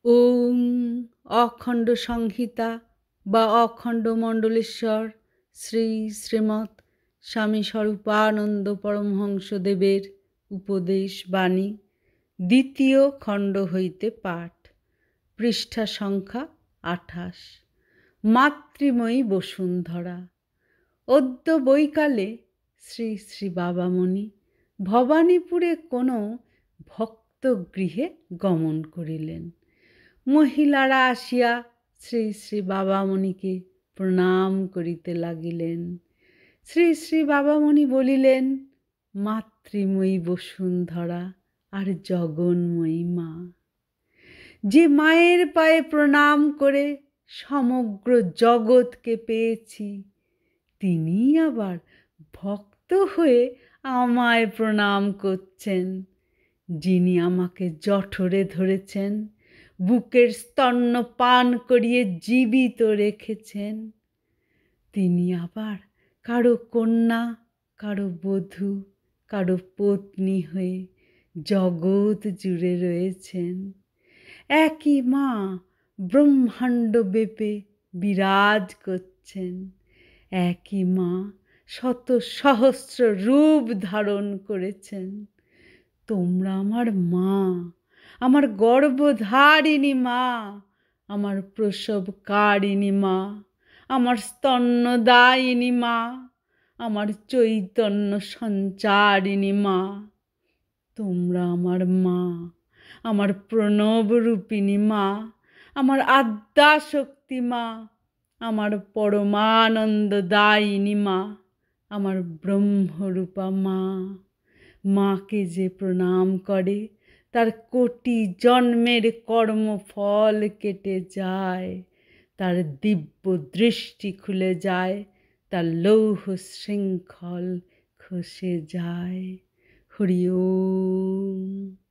ওম অখণ্ড সংহিতা বা অখণ্ড মণ্ডলেশ্বর শ্রী শ্রীমৎ স্বামী স্বরূপানন্দ পরমহংসদেবের উপদেশ বাণী দ্বিতীয় খণ্ড হইতে পাঠ। পৃষ্ঠা সংখ্যা ২৮। মাতৃময়ী বসুন্ধরা। অদ্য বৈকালে শ্রী শ্রী বাবামণি ভবানীপুরে কোনো ভক্তগৃহে গমন করিলেন। মহিলারা আসিয়া শ্রী শ্রী বাবামণিকে প্রণাম করিতে লাগিলেন। শ্রী শ্রী বাবামণি বলিলেন, মাতৃময়ী বসুন্ধরা আর জগন্ময়ী মা। যে মায়ের পায়ে প্রণাম করে সমগ্র জগৎকে পেয়েছি, তিনি আবার ভক্ত হয়ে আমায় প্রণাম করছেন। যিনি আমাকে জঠরে ধরেছেন, বুকের স্তন্য পান করিয়ে জীবিত রেখেছেন, তিনি আবার কারো কন্যা, কারো বধূ, কারো পত্নী হয়ে জগৎ জুড়ে রয়েছেন। একই মা ব্রহ্মাণ্ড ব্যাপে বিরাজ করছেন। একই মা শত সহস্র রূপ ধারণ করেছেন। তোমরা আমার মা, আমার গর্ভধারিণী মা, আমার প্রসবকারিণী মা, আমার স্তন্যদায়িনী মা, আমার চৈতন্য সঞ্চারিণী মা। তোমরা আমার মা, আমার প্রণবরূপিণী মা, আমার আদ্যাশক্তি মা, আমার পরমানন্দদায়িনী মা, আমার ব্রহ্মরূপা মা। মাকে যে প্রণাম করে তার কোটি জন্মের কর্মফল কেটে যায়, তার দিব্য দৃষ্টি খুলে যায়, তার লৌহ শৃঙ্খল খসে যায়। হরি ওম।